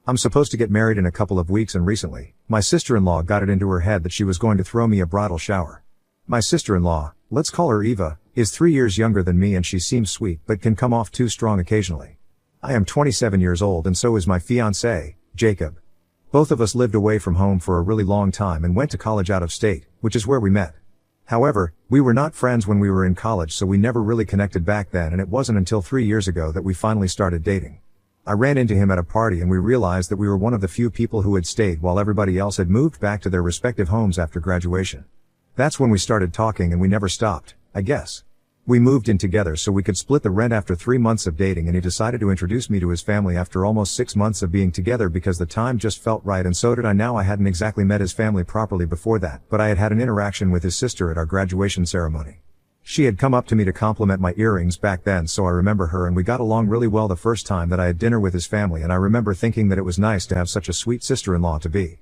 I'm supposed to get married in a couple of weeks, and recently, my sister-in-law got it into her head that she was going to throw me a bridal shower. My sister-in-law, let's call her Eva, is 3 years younger than me and she seems sweet but can come off too strong occasionally. I am 27 years old and so is my fiancé, Jacob. Both of us lived away from home for a really long time and went to college out of state, which is where we met. However, we were not friends when we were in college, so we never really connected back then, and it wasn't until 3 years ago that we finally started dating. I ran into him at a party and we realized that we were one of the few people who had stayed while everybody else had moved back to their respective homes after graduation. That's when we started talking and we never stopped, I guess. We moved in together so we could split the rent after 3 months of dating, and he decided to introduce me to his family after almost 6 months of being together because the time just felt right, and so did I. Now I hadn't exactly met his family properly before that, but I had had an interaction with his sister at our graduation ceremony. She had come up to me to compliment my earrings back then, so I remember her and we got along really well the first time that I had dinner with his family, and I remember thinking that it was nice to have such a sweet sister-in-law to be.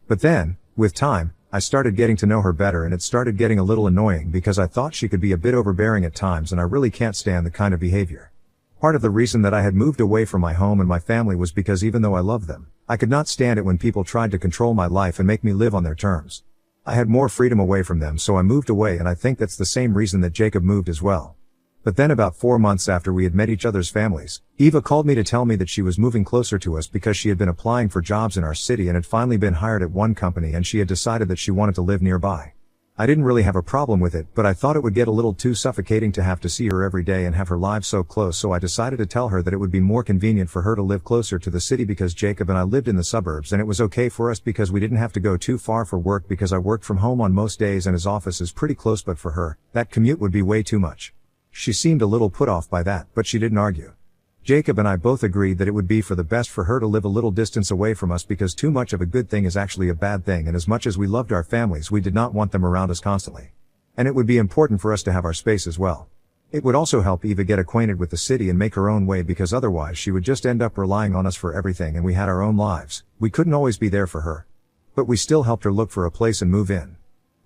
But then, with time, I started getting to know her better and it started getting a little annoying because I thought she could be a bit overbearing at times, and I really can't stand the kind of behavior. Part of the reason that I had moved away from my home and my family was because even though I loved them, I could not stand it when people tried to control my life and make me live on their terms. I had more freedom away from them, so I moved away, and I think that's the same reason that Jacob moved as well. But then about 4 months after we had met each other's families, Eva called me to tell me that she was moving closer to us because she had been applying for jobs in our city and had finally been hired at one company, and she had decided that she wanted to live nearby. I didn't really have a problem with it, but I thought it would get a little too suffocating to have to see her every day and have her lives so close, so I decided to tell her that it would be more convenient for her to live closer to the city because Jacob and I lived in the suburbs, and it was okay for us because we didn't have to go too far for work because I worked from home on most days and his office is pretty close, but for her, that commute would be way too much. She seemed a little put off by that, but she didn't argue. Jacob and I both agreed that it would be for the best for her to live a little distance away from us because too much of a good thing is actually a bad thing, and as much as we loved our families, we did not want them around us constantly. And it would be important for us to have our space as well. It would also help Eva get acquainted with the city and make her own way, because otherwise she would just end up relying on us for everything, and we had our own lives. We couldn't always be there for her. But we still helped her look for a place and move in.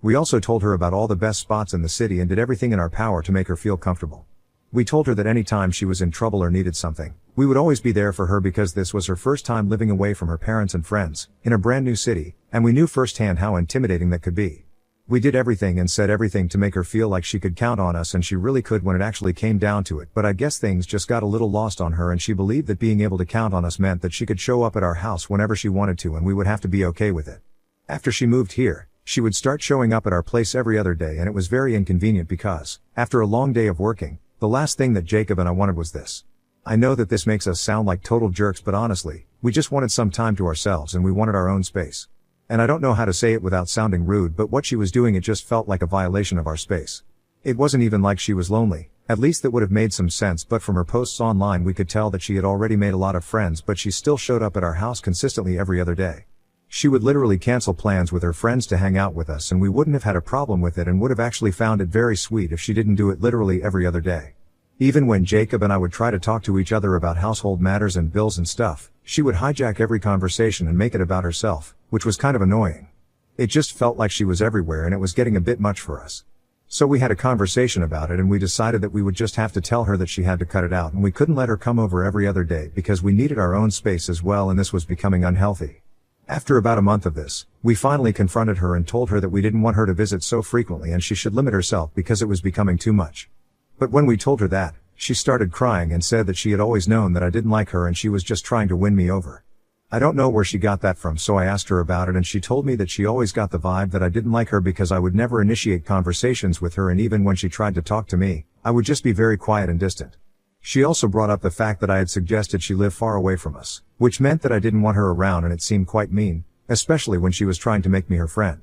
We also told her about all the best spots in the city and did everything in our power to make her feel comfortable. We told her that any time she was in trouble or needed something, we would always be there for her because this was her first time living away from her parents and friends, in a brand new city, and we knew firsthand how intimidating that could be. We did everything and said everything to make her feel like she could count on us, and she really could when it actually came down to it, but I guess things just got a little lost on her and she believed that being able to count on us meant that she could show up at our house whenever she wanted to and we would have to be okay with it. After she moved here, she would start showing up at our place every other day, and it was very inconvenient because, after a long day of working, the last thing that Jacob and I wanted was this. I know that this makes us sound like total jerks, but honestly, we just wanted some time to ourselves and we wanted our own space. And I don't know how to say it without sounding rude, but what she was doing, it just felt like a violation of our space. It wasn't even like she was lonely, at least that would have made some sense, but from her posts online we could tell that she had already made a lot of friends, but she still showed up at our house consistently every other day. She would literally cancel plans with her friends to hang out with us, and we wouldn't have had a problem with it and would have actually found it very sweet if she didn't do it literally every other day. Even when Jacob and I would try to talk to each other about household matters and bills and stuff, she would hijack every conversation and make it about herself, which was kind of annoying. It just felt like she was everywhere and it was getting a bit much for us. So we had a conversation about it and we decided that we would just have to tell her that she had to cut it out and we couldn't let her come over every other day because we needed our own space as well, and this was becoming unhealthy. After about a month of this, we finally confronted her and told her that we didn't want her to visit so frequently and she should limit herself because it was becoming too much. But when we told her that, she started crying and said that she had always known that I didn't like her and she was just trying to win me over. I don't know where she got that from, so I asked her about it and she told me that she always got the vibe that I didn't like her because I would never initiate conversations with her, and even when she tried to talk to me, I would just be very quiet and distant. She also brought up the fact that I had suggested she live far away from us, which meant that I didn't want her around, and it seemed quite mean, especially when she was trying to make me her friend.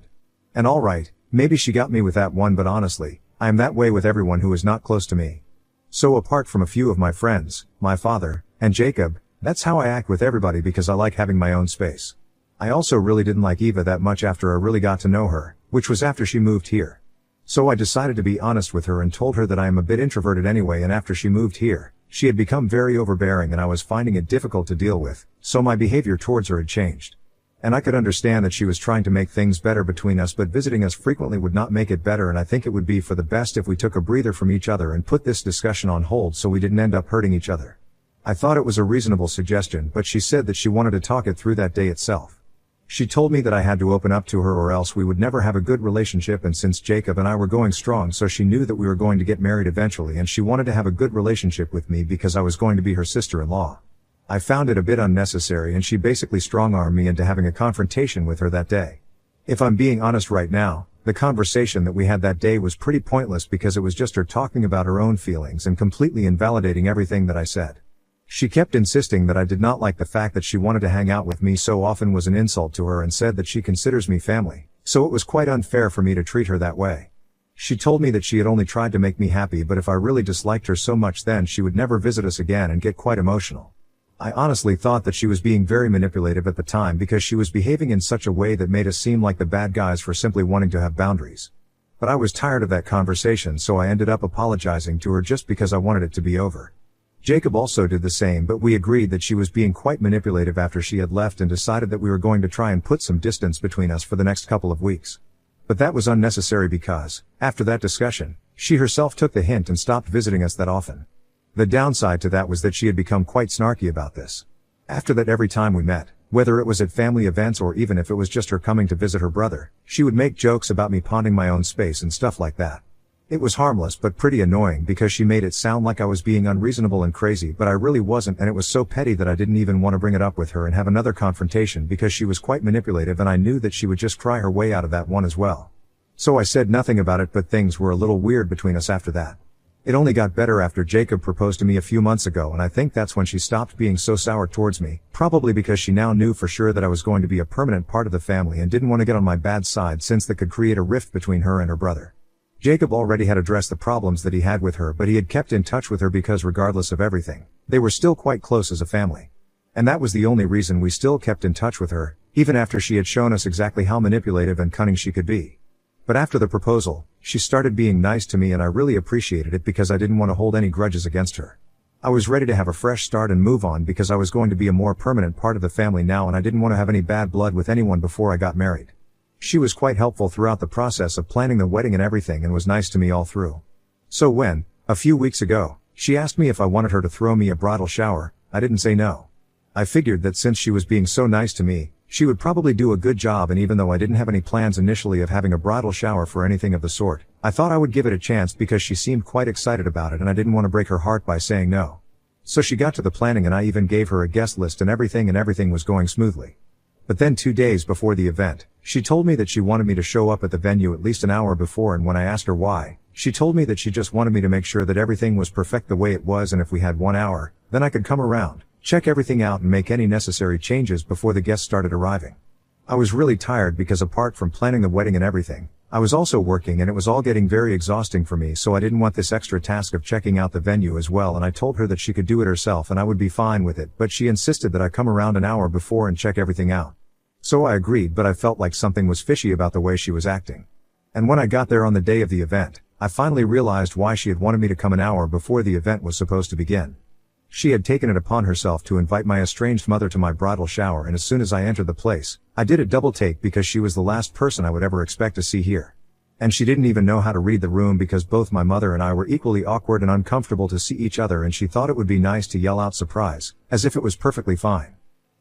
And alright, maybe she got me with that one, but honestly, I am that way with everyone who is not close to me. So apart from a few of my friends, my father, and Jacob, that's how I act with everybody because I like having my own space. I also really didn't like Eva that much after I really got to know her, which was after she moved here. So I decided to be honest with her and told her that I am a bit introverted anyway, and after she moved here, she had become very overbearing and I was finding it difficult to deal with, so my behavior towards her had changed. And I could understand that she was trying to make things better between us, but visiting us frequently would not make it better, and I think it would be for the best if we took a breather from each other and put this discussion on hold so we didn't end up hurting each other. I thought it was a reasonable suggestion, but she said that she wanted to talk it through that day itself. She told me that I had to open up to her or else we would never have a good relationship, and since Jacob and I were going strong, so she knew that we were going to get married eventually, and she wanted to have a good relationship with me because I was going to be her sister-in-law. I found it a bit unnecessary, and she basically strong-armed me into having a confrontation with her that day. If I'm being honest right now, the conversation that we had that day was pretty pointless because it was just her talking about her own feelings and completely invalidating everything that I said. She kept insisting that I did not like the fact that she wanted to hang out with me so often was an insult to her, and said that she considers me family, so it was quite unfair for me to treat her that way. She told me that she had only tried to make me happy, but if I really disliked her so much then she would never visit us again, and get quite emotional. I honestly thought that she was being very manipulative at the time because she was behaving in such a way that made us seem like the bad guys for simply wanting to have boundaries. But I was tired of that conversation, so I ended up apologizing to her just because I wanted it to be over. Jacob also did the same, but we agreed that she was being quite manipulative after she had left and decided that we were going to try and put some distance between us for the next couple of weeks. But that was unnecessary because, after that discussion, she herself took the hint and stopped visiting us that often. The downside to that was that she had become quite snarky about this. After that, every time we met, whether it was at family events or even if it was just her coming to visit her brother, she would make jokes about me pawning my own space and stuff like that. It was harmless but pretty annoying because she made it sound like I was being unreasonable and crazy, but I really wasn't, and it was so petty that I didn't even want to bring it up with her and have another confrontation because she was quite manipulative and I knew that she would just cry her way out of that one as well. So I said nothing about it, but things were a little weird between us after that. It only got better after Jacob proposed to me a few months ago, and I think that's when she stopped being so sour towards me, probably because she now knew for sure that I was going to be a permanent part of the family and didn't want to get on my bad side, since that could create a rift between her and her brother. Jacob already had addressed the problems that he had with her, but he had kept in touch with her because regardless of everything, they were still quite close as a family. And that was the only reason we still kept in touch with her, even after she had shown us exactly how manipulative and cunning she could be. But after the proposal, she started being nice to me, and I really appreciated it because I didn't want to hold any grudges against her. I was ready to have a fresh start and move on because I was going to be a more permanent part of the family now, and I didn't want to have any bad blood with anyone before I got married. She was quite helpful throughout the process of planning the wedding and everything, and was nice to me all through. So when, a few weeks ago, she asked me if I wanted her to throw me a bridal shower, I didn't say no. I figured that since she was being so nice to me, she would probably do a good job, and even though I didn't have any plans initially of having a bridal shower for anything of the sort, I thought I would give it a chance because she seemed quite excited about it and I didn't want to break her heart by saying no. So she got to the planning and I even gave her a guest list and everything was going smoothly. But then 2 days before the event, she told me that she wanted me to show up at the venue at least an hour before, and when I asked her why, she told me that she just wanted me to make sure that everything was perfect the way it was, and if we had 1 hour, then I could come around, check everything out and make any necessary changes before the guests started arriving. I was really tired because apart from planning the wedding and everything, I was also working, and it was all getting very exhausting for me, so I didn't want this extra task of checking out the venue as well, and I told her that she could do it herself and I would be fine with it, but she insisted that I come around an hour before and check everything out. So I agreed, but I felt like something was fishy about the way she was acting. And when I got there on the day of the event, I finally realized why she had wanted me to come an hour before the event was supposed to begin. She had taken it upon herself to invite my estranged mother to my bridal shower, and as soon as I entered the place, I did a double take because she was the last person I would ever expect to see here. And she didn't even know how to read the room because both my mother and I were equally awkward and uncomfortable to see each other, and she thought it would be nice to yell out surprise, as if it was perfectly fine.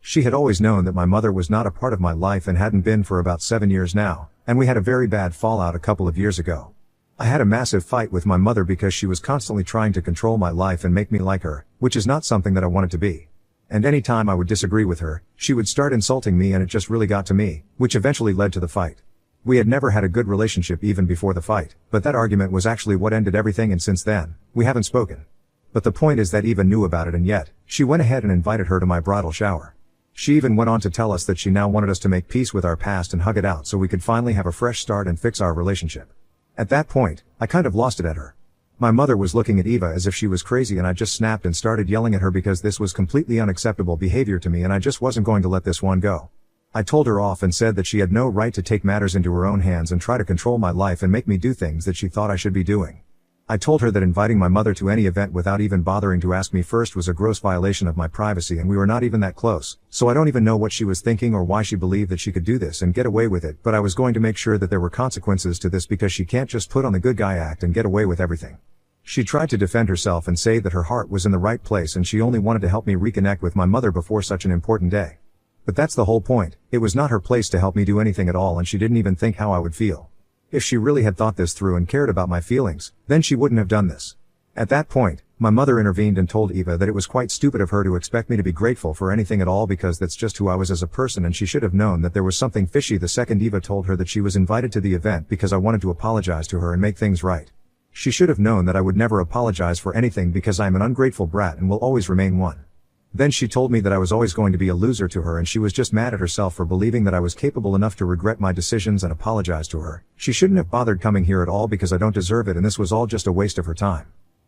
She had always known that my mother was not a part of my life and hadn't been for about 7 years now, and we had a very bad fallout a couple of years ago. I had a massive fight with my mother because she was constantly trying to control my life and make me like her, which is not something that I wanted to be. And any time I would disagree with her, she would start insulting me, and it just really got to me, which eventually led to the fight. We had never had a good relationship even before the fight, but that argument was actually what ended everything, and since then, we haven't spoken. But the point is that Eva knew about it, and yet, she went ahead and invited her to my bridal shower. She even went on to tell us that she now wanted us to make peace with our past and hug it out so we could finally have a fresh start and fix our relationship. At that point, I kind of lost it at her. My mother was looking at Eva as if she was crazy, and I just snapped and started yelling at her because this was completely unacceptable behavior to me, and I just wasn't going to let this one go. I told her off and said that she had no right to take matters into her own hands and try to control my life and make me do things that she thought I should be doing. I told her that inviting my mother to any event without even bothering to ask me first was a gross violation of my privacy, and we were not even that close, so I don't even know what she was thinking or why she believed that she could do this and get away with it, but I was going to make sure that there were consequences to this because she can't just put on the good guy act and get away with everything. She tried to defend herself and say that her heart was in the right place and she only wanted to help me reconnect with my mother before such an important day. But that's the whole point. It was not her place to help me do anything at all, and she didn't even think how I would feel. If she really had thought this through and cared about my feelings, then she wouldn't have done this. At that point, my mother intervened and told Eva that it was quite stupid of her to expect me to be grateful for anything at all because that's just who I was as a person, and she should have known that there was something fishy the second Eva told her that she was invited to the event because I wanted to apologize to her and make things right. She should have known that I would never apologize for anything because I'm an ungrateful brat and will always remain one. Then she told me that I was always going to be a loser to her, and she was just mad at herself for believing that I was capable enough to regret my decisions and apologize to her. She shouldn't have bothered coming here at all because I don't deserve it, and this was all just a waste of her time.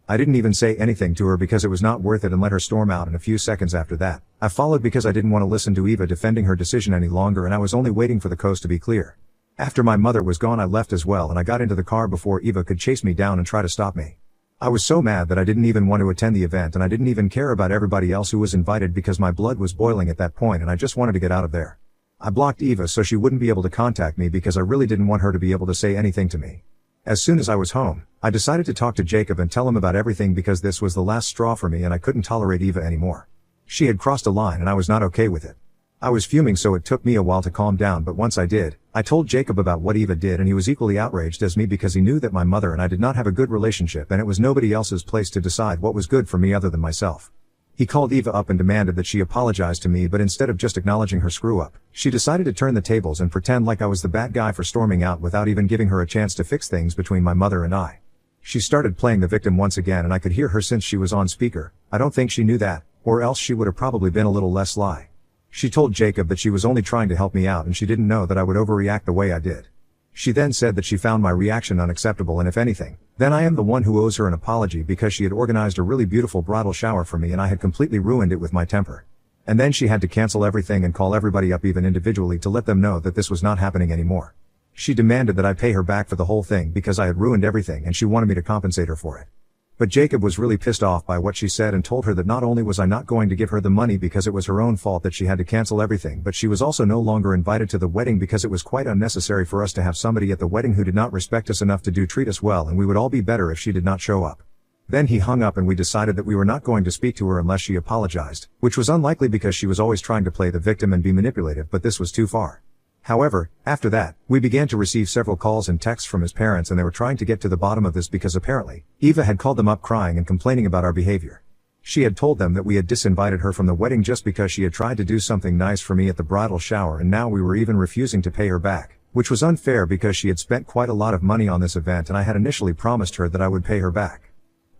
I didn't even say anything to her because it was not worth it and let her storm out in a few seconds after that. I followed because I didn't want to listen to Eva defending her decision any longer, and I was only waiting for the coast to be clear. After my mother was gone, I left as well, and I got into the car before Eva could chase me down and try to stop me. I was so mad that I didn't even want to attend the event, and I didn't even care about everybody else who was invited because my blood was boiling at that point and I just wanted to get out of there. I blocked Eva so she wouldn't be able to contact me because I really didn't want her to be able to say anything to me. As soon as I was home, I decided to talk to Jacob and tell him about everything because this was the last straw for me and I couldn't tolerate Eva anymore. She had crossed a line and I was not okay with it. I was fuming, so it took me a while to calm down, but once I did, I told Jacob about what Eva did, and he was equally outraged as me because he knew that my mother and I did not have a good relationship and it was nobody else's place to decide what was good for me other than myself. He called Eva up and demanded that she apologize to me, but instead of just acknowledging her screw-up, she decided to turn the tables and pretend like I was the bad guy for storming out without even giving her a chance to fix things between my mother and I. She started playing the victim once again, and I could hear her since she was on speaker. I don't think she knew that, or else she would have probably been a little less sly. She told Jacob that she was only trying to help me out and she didn't know that I would overreact the way I did. She then said that she found my reaction unacceptable, and if anything, then I am the one who owes her an apology because she had organized a really beautiful bridal shower for me and I had completely ruined it with my temper. And then she had to cancel everything and call everybody up even individually to let them know that this was not happening anymore. She demanded that I pay her back for the whole thing because I had ruined everything and she wanted me to compensate her for it. But Jacob was really pissed off by what she said and told her that not only was I not going to give her the money because it was her own fault that she had to cancel everything, but she was also no longer invited to the wedding because it was quite unnecessary for us to have somebody at the wedding who did not respect us enough to treat us well, and we would all be better if she did not show up. Then he hung up and we decided that we were not going to speak to her unless she apologized, which was unlikely because she was always trying to play the victim and be manipulative, but this was too far. However, after that, we began to receive several calls and texts from his parents, and they were trying to get to the bottom of this because apparently, Eva had called them up crying and complaining about our behavior. She had told them that we had disinvited her from the wedding just because she had tried to do something nice for me at the bridal shower, and now we were even refusing to pay her back, which was unfair because she had spent quite a lot of money on this event and I had initially promised her that I would pay her back.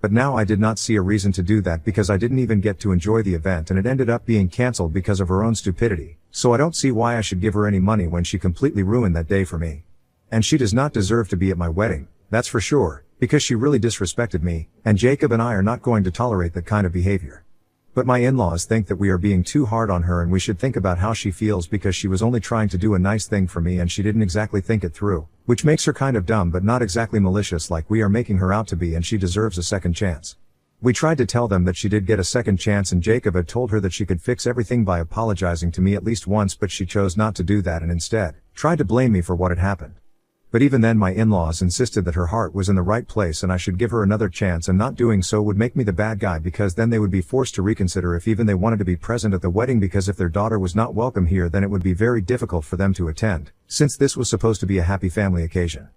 But now I did not see a reason to do that because I didn't even get to enjoy the event and it ended up being cancelled because of her own stupidity, so I don't see why I should give her any money when she completely ruined that day for me. And she does not deserve to be at my wedding, that's for sure, because she really disrespected me, and Jacob and I are not going to tolerate that kind of behavior. But my in-laws think that we are being too hard on her and we should think about how she feels because she was only trying to do a nice thing for me and she didn't exactly think it through, which makes her kind of dumb but not exactly malicious like we are making her out to be, and she deserves a second chance. We tried to tell them that she did get a second chance and Jacob had told her that she could fix everything by apologizing to me at least once, but she chose not to do that and instead tried to blame me for what had happened. But even then my in-laws insisted that her heart was in the right place and I should give her another chance, and not doing so would make me the bad guy because then they would be forced to reconsider if even they wanted to be present at the wedding, because if their daughter was not welcome here then it would be very difficult for them to attend, since this was supposed to be a happy family occasion.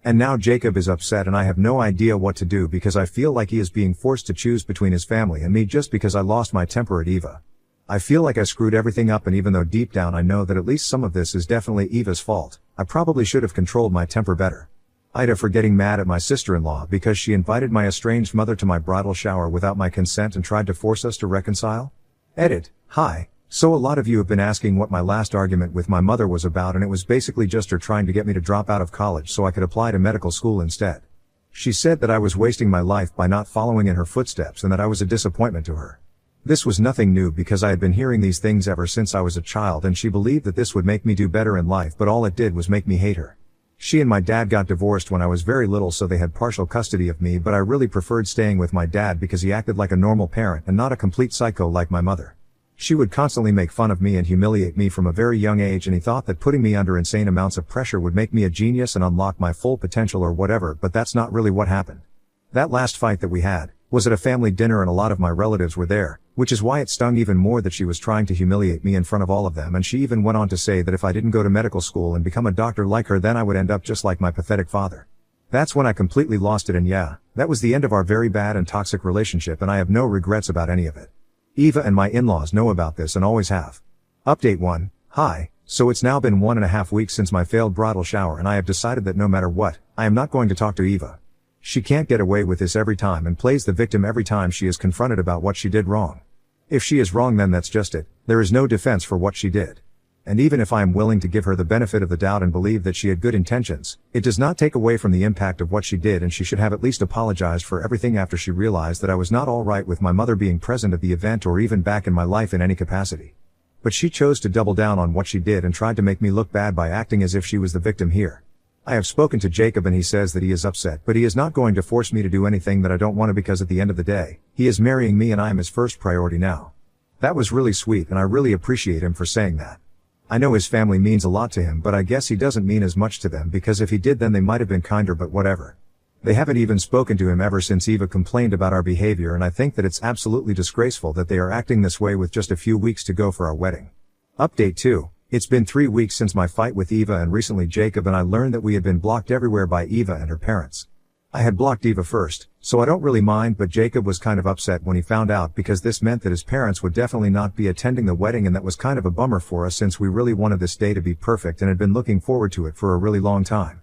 And now Jacob is upset and I have no idea what to do because I feel like he is being forced to choose between his family and me just because I lost my temper at Eva. I feel like I screwed everything up, and even though deep down I know that at least some of this is definitely Eva's fault, I probably should have controlled my temper better. Ida for getting mad at my sister-in-law because she invited my estranged mother to my bridal shower without my consent and tried to force us to reconcile. Edit. Hi. So a lot of you have been asking what my last argument with my mother was about, and it was basically just her trying to get me to drop out of college so I could apply to medical school instead. She said that I was wasting my life by not following in her footsteps and that I was a disappointment to her. This was nothing new because I had been hearing these things ever since I was a child, and she believed that this would make me do better in life, but all it did was make me hate her. She and my dad got divorced when I was very little, so they had partial custody of me, but I really preferred staying with my dad because he acted like a normal parent and not a complete psycho like my mother. She would constantly make fun of me and humiliate me from a very young age, and he thought that putting me under insane amounts of pressure would make me a genius and unlock my full potential or whatever, but that's not really what happened. That last fight that we had was at a family dinner and a lot of my relatives were there, which is why it stung even more that she was trying to humiliate me in front of all of them, and she even went on to say that if I didn't go to medical school and become a doctor like her, then I would end up just like my pathetic father. That's when I completely lost it, and yeah, that was the end of our very bad and toxic relationship, and I have no regrets about any of it. Eva and my in-laws know about this and always have. Update 1. Hi. So it's now been 1.5 weeks since my failed bridal shower, and I have decided that no matter what, I am not going to talk to Eva. She can't get away with this every time and plays the victim every time she is confronted about what she did wrong. If she is wrong, then that's just it. There is no defense for what she did. And even if I am willing to give her the benefit of the doubt and believe that she had good intentions, it does not take away from the impact of what she did, and she should have at least apologized for everything after she realized that I was not all right with my mother being present at the event or even back in my life in any capacity. But she chose to double down on what she did and tried to make me look bad by acting as if she was the victim here. I have spoken to Jacob and he says that he is upset, but he is not going to force me to do anything that I don't want to, because at the end of the day, he is marrying me and I am his first priority now. That was really sweet, and I really appreciate him for saying that. I know his family means a lot to him, but I guess he doesn't mean as much to them, because if he did then they might have been kinder, but whatever. They haven't even spoken to him ever since Eva complained about our behavior, and I think that it's absolutely disgraceful that they are acting this way with just a few weeks to go for our wedding. Update 2. It's been 3 weeks since my fight with Eva, and recently Jacob and I learned that we had been blocked everywhere by Eva and her parents. I had blocked Eva first, so I don't really mind, but Jacob was kind of upset when he found out, because this meant that his parents would definitely not be attending the wedding, and that was kind of a bummer for us since we really wanted this day to be perfect and had been looking forward to it for a really long time.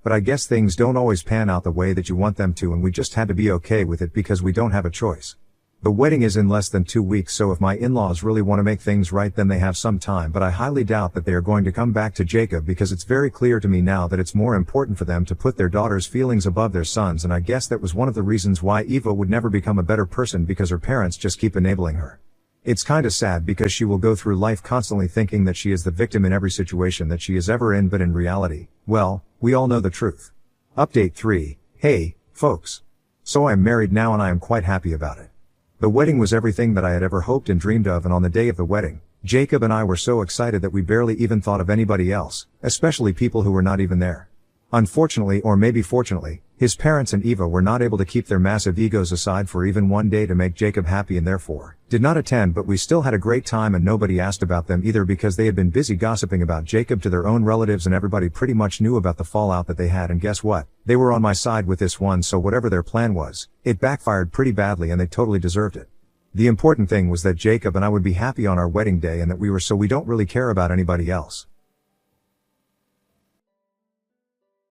But I guess things don't always pan out the way that you want them to, and we just had to be okay with it because we don't have a choice. The wedding is in less than 2 weeks, so if my in-laws really want to make things right then they have some time, but I highly doubt that they are going to come back to Jacob, because it's very clear to me now that it's more important for them to put their daughter's feelings above their sons, and I guess that was one of the reasons why Eva would never become a better person, because her parents just keep enabling her. It's kinda sad because she will go through life constantly thinking that she is the victim in every situation that she is ever in, but in reality, well, we all know the truth. Update 3. Hey, folks. So I am married now and I am quite happy about it. The wedding was everything that I had ever hoped and dreamed of, and on the day of the wedding, Jacob and I were so excited that we barely even thought of anybody else, especially people who were not even there. Unfortunately, or maybe fortunately, his parents and Eva were not able to keep their massive egos aside for even one day to make Jacob happy, and therefore did not attend, but we still had a great time, and nobody asked about them either because they had been busy gossiping about Jacob to their own relatives, and everybody pretty much knew about the fallout that they had, and guess what? They were on my side with this one, so whatever their plan was, it backfired pretty badly and they totally deserved it. The important thing was that Jacob and I would be happy on our wedding day, and that we were, so we don't really care about anybody else.